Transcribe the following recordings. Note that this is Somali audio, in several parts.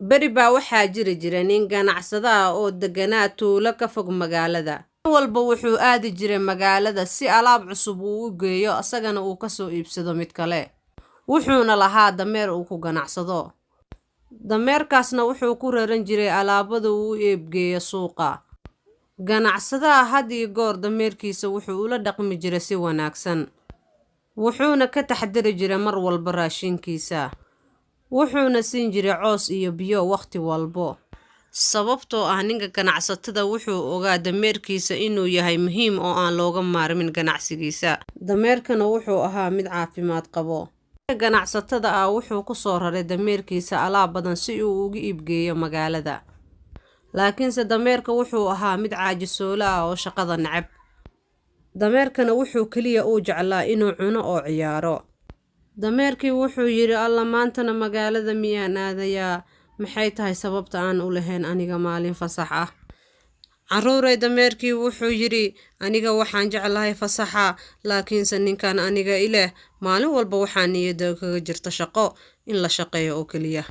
beri baa waxaa jira nin ganacsada ah oo deganaa tuulo ka fog magaalada. Nin walba wuxuu aadi jiray magaalada si alaab cusub uu u geeyo asagana uu kasoo iibsado mid kale. Wuxuuna lahaa dameer uu ku ganacsado. Dameerkaasna wuxuu ku raran jiray alaabada uu u iibgeeyo suuqa. Ganacsadaha had iyo goor dameerkiisa wuxuu ula dhaqmi jiray si wanaagsan. Wuxuuna ka taxadari jiray mar walba raashinkiisa. Wuxuuna siin jiray coos iyo biyo waqti walbo. Sababtoo ah ninka ganacsatada wuxuu ogaa dameerkiisa inuu yahay muhiim oo aan looga maarmin ganacsigiisa. Dameerkana wuxuu ahaa mid caafimaad qabo. Ninka ganacsatada ah wuxuu ku soo raray dameerkiisa alaab badan si uu ugu iibgeeyo magaalada. Laakiinse dameerka wuxuu ahaa mid caajisoola ah oo shaqada neceb. Dameerkana wuxuu kaliya u jeclaa inuu cuno oo ciyaaro. Dameerkii wuxuu yiri alla maantana magaalada miyaan aadayaa, maxay tahay sababta aan u lahayn aniga maalin fasax ah. Caruuray dameerkii wuxuu yiri aniga waxaan jeclahay fasaxa, laakiinse ninkan aniga ileh maalin walba waxaan niyada kaga jirta shaqo in la shaqeeyo oo kaliya.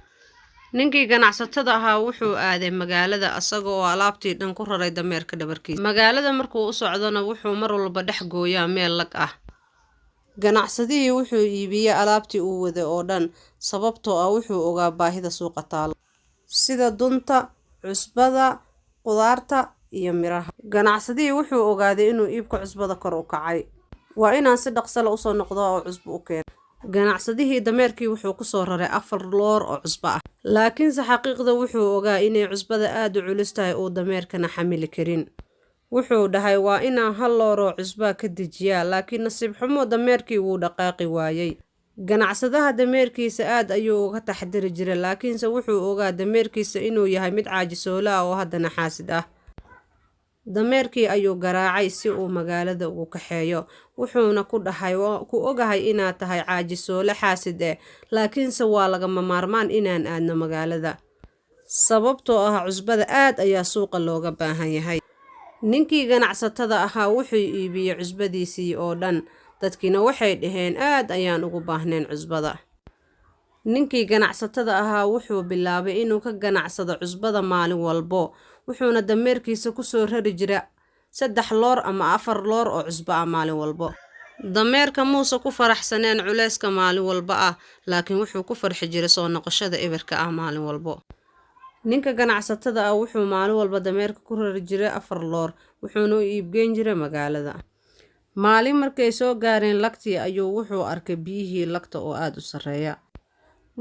Ninkii ganacsatada ahaa wuxuu aaday magaalada asaga oo alaabtii dhan ku raray dameerka dhabarkiisa. Magaalada markuu u socdona wuxuu mar walba dhex gooyaa meel lag ah. Ganacsadihii wuxuu iibiyay alaabtii uu waday oo dhan sababtoo ah wuxuu ogaa baahida suuqa taalo. Sida dunta, cusbada, qudaarta iyo miraha. Ganacsadihii wuxuu ogaaday inuu iibka cusbada kor u kacay. Waa inaan si dhaqso leh u soo noqdo oo cusbo u keeno. Ganacsadihii dameerkii wuxuu ku soo raray 4 loor oo cusbo ah. Laakiinse xaqiiqda wuxuu ogaa inay cusbada aad u culus tahay oo dameerkana xamili karin. Wuxuu dhahay waa inaan 1 loor oo cusbo ka dejiyaa, laakiin nasiib xumo dameerkii wuu dhaqaaqi waayay. Ganacsadaha dameerkiisa aad ayuu uga taxadari jiray, laakiinse wuxuu ogaa dameerkiisa inuu yahay mid caajisoola ah oo haddana xaasid ah. Dameerkii ayuu garaacay si uu magaalada ugu kaxeeyo. Wuxuuna ku dhahay ku ogahay inaad tahay caajisoole xaasid ah, laakiinse waa lagama maarmaan inaan aadno magaalada. Sababtoo ah cusbada aad ayaa suuqa looga baahan yahay. Ninkii ganacsatada ahaa wuxuu iibiyay cusbadiisii oo dhan. Dadkina waxay dhaheen aad ayaan ugu baahnayn cusbada. Ninkii ganacsatada ahaa wuxuu bilaabay inuu ka ganacsado cusbada maalin walbo. Wuxuuna dameerkiisa ku soo rari jiray 3 loor ama 4 loor oo cusbo ah maalin walbo. Dameerka muuse ku faraxsaneen culeyska maalin walba ah, laakiin wuxuu ku farxi jiray soo noqoshada eberka ah maalin walbo. Ninka ganacsatada ah wuxuu maalin walba dameerka ku rari jiray 4 loor, wuxuuna u iibgeyn jiray magaalada. Maalin markay soo gaareen lagtii ayuu wuxuu arkay biyihii lagta oo aad u sareeya.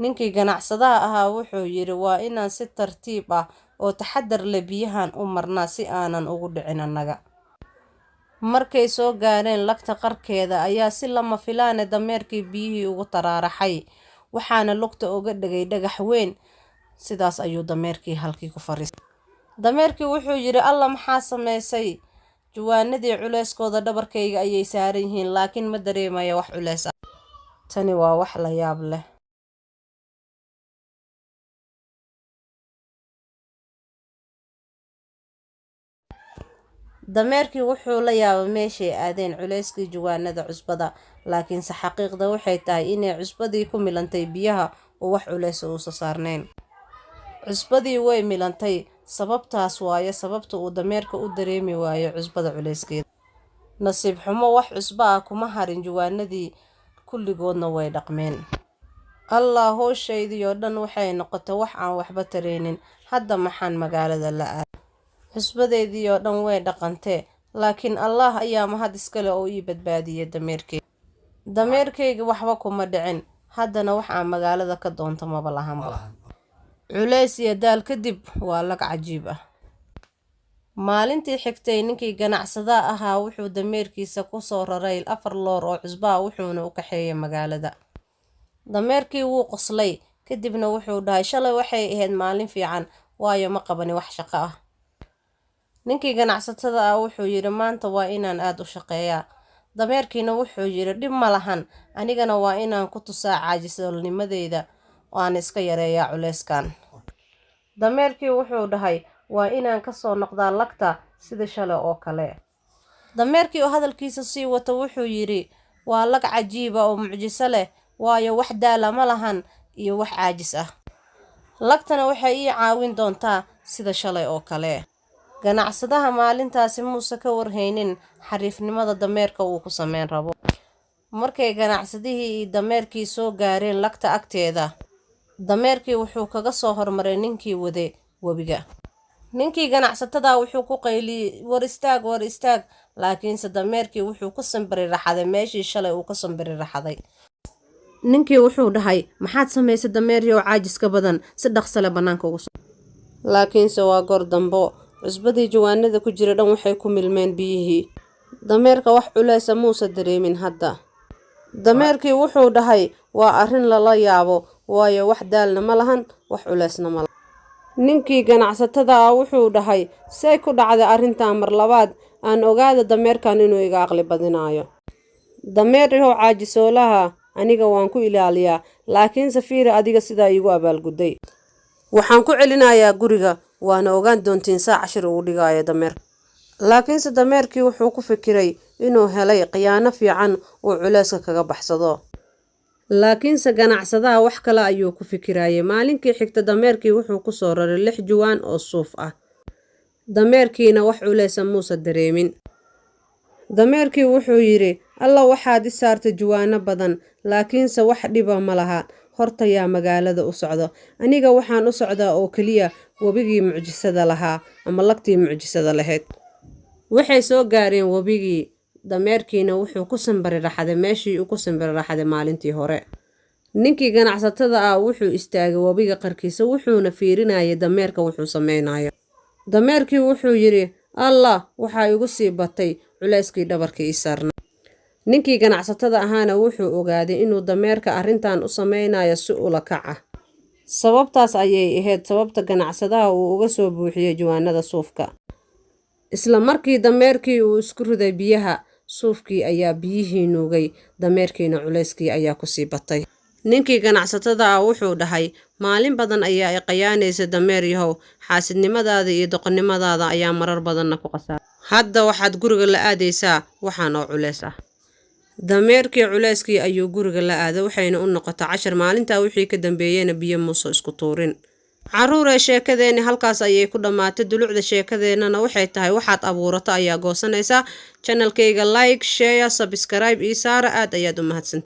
Ninkii ganacsadaha ahaa wuxuu yiri waa inaan si tartiib ah oo taxadar leh biyahan u marnaa si aanan ugu dhicin annaga. Markay soo gaareen lagta qarkeeda ayaa si lama filaan dameerkii biyihii ugu taraaraxay, waxaana lugta uga dhagay dhagax weyn. Sidaas ayuu dameerkii halkii ku fariistay. Dameerkii wuxuu yiri alla maxaa sameysay? Jawaanadii culeyskooda dhabarkayga ayay saaran yihiin, laakiin ma dareemayo wax culeys ah. Tani waa wax la yaab leh. Dameerkii wuxuu la yaabay meeshay aadeen culeyskii jawaanada cusbada, laakiinse xaqiiqda waxay tahay inay cusbadii ku milantay biyaha oo wax culeys u soo saarneen. Cusbadii way milantay, sababtaas waaye sababta uu dameerka u dareemi waayo cusbada culeyskeeda. Nasiib xumo wax cusbo ah kuma harin jawaanadii, kulligoodna way dhaqmeen. Allah hooshaydi oo dhan waxay noqotay wax aan waxba tareenin. Hadda maxaan magaalada la aad? Cusbadeedii oo dhan way dhaqantee, laakiin Allah ayaa mahad iskale oo ii badbaadiyay dameerkeyga. Dameerkeyga waxba kuma dhicin, haddana wax aan magaalada ka doonto maba lahanba. Culeys iyo daal kadib waa lag cajiib ah. Maalintii xigtay ninkii ganacsada ahaa wuxuu dameerkiisa ku soo raray 4 loor oo cusbo ah wuxuuna u kaxeeyay magaalada. Dameerkii wuu qoslay, kadibna wuxuu dhahay shalay waxay ahayd maalin fiican, waayo ma qabani wax shaqo ah. Ninkii ganacsatada ah wuxuu yiri maanta waa inaan aad u shaqeeyaa. Dameerkiina wuxuu yiri dhib ma lahan, anigana waa inaan ku tusaa caajisoolnimadeyda oo aan iska yareeyaa culeyskan. Dameerkii wuxuu dhahay waa inaan ka soo noqdaa lagta sida shalay oo kale. Dameerkii oo hadalkiisa sii wata wuxuu yiri waa lag cajiib ah oo mucjiso leh, waayo wax daala ma lahan iyo wax caajis ah. lagtana waxay ii caawin doontaa sida shalay oo kale. Ganacsadaha maalintaasi muuse ka warhaynin xariifnimada dameerka uu ku sameyn rabo. Markay ganacsadihii iyo dameerkii soo gaareen lagta agteeda, dameerkii wuxuu kaga soo hormaray ninkii waday webiga. Ninkii ganacsatada wuxuu ku qayliyay war istaag, laakiinse dameerkii wuxuu ku sambiri raxaday meeshii shalay uu ka sambiri raxaday. Ninkii wuxuu dhahay, maxaad samaysay dameeryo caajiska badan si dhaqso leh banaanka ugu soo. Laakiinse waa goor dambo, cusbadii jawaanada ku jira dhan waxay ku milmeen biyihii. Dameerka wax culaysa muuse dareemin hadda. Dameerkii wuxuu dhahay, waa arrin lala yaabo, waayo wax daalna ma lahan, wax culaysna ma lahan. Ninkii ganacsatada wuxuu dhahay, say ku dhacday arrintan mar labaad aan ogaada dameerkan inuu iga aqli badinaayo. Dameeryo caajisoolaha aniga waan ku ilaaliyaa, laakiin safiir adiga sidaa igu abaalguday. Waxaan ku celinayaa guriga, waana ogaan doontiin saa cashir ugu dhigaayo dameerka. Laakiinse dameerkii wuxuu ku fikiray inuu helay khiyaano fiican oo culayska kaga baxsado. Laakiinse ganacsadaha wax kale ayuu ku fikirayay. Maalinkii xigta dameerkii wuxuu ku soo raray 6 juwaan oo suuf ah. Dameerkiina wax culaysa muuse dareemin. Dameerkii wuxuu yiri, alla waxaad i saartay juwaano badan, laakiinse wax dhiba ma laha. Horta yaa magaalada u socdo. Aniga waxaan u socdaa oo kaliya wabigii mucjisada lahaa ama lagtii mucjisada lahayd. Waxay soo gaareen wabigii. Dameerkiina wuxuu ku sambiri raxaday meeshii uu ku sambiri raxaday maalintii hore. Ninkii ganacsatada wuxuu istaagay wabiga qarkiisa wuxuuna fiirinayay dameerka wuxuu sameynayo. Dameerkii wuxuu yiri, allah waxa igu sii batay culayskii dhabarkii ii saarnaa. Ninkii ganacsatada ahaana wuxuu ogaaday inuu dameerka arrintan u sameynayo si ula kac ah. Sababtaas ayay ahayd sababta ganacsadaha uu uga soo buuxiyay jawaanada suufka. Isla markii dameerkii uu isku riday biyaha, suufkii ayaa biyihii nuugay, dameerkiina culayskii ayaa ku sii batay. Ninkii ganacsatada wuxuu dhahay, maalin badan ayaa ay qayaanaysa dameeryahow, xaasidnimadaada iyo doqonnimadaada ayaa marar badanna ku qasaaray. Hadda waxaad guriga la aadaysaa waxaan oo culays ah. Dameerkii culayskii ayuu guriga la aaday, waxayna u noqotay cashar. Maalintaa wixii ka dambeeyayna biyo muuse isku tuurin. Caruurey sheekadeeni halkaas ayay ku dhamaatay. Dulucda sheekadeennana waxay tahay waxaad abuurato ayaa goosanaysaa. Channelkayga like, share, subscribe iyo saara aad ayaad u mahadsantahay.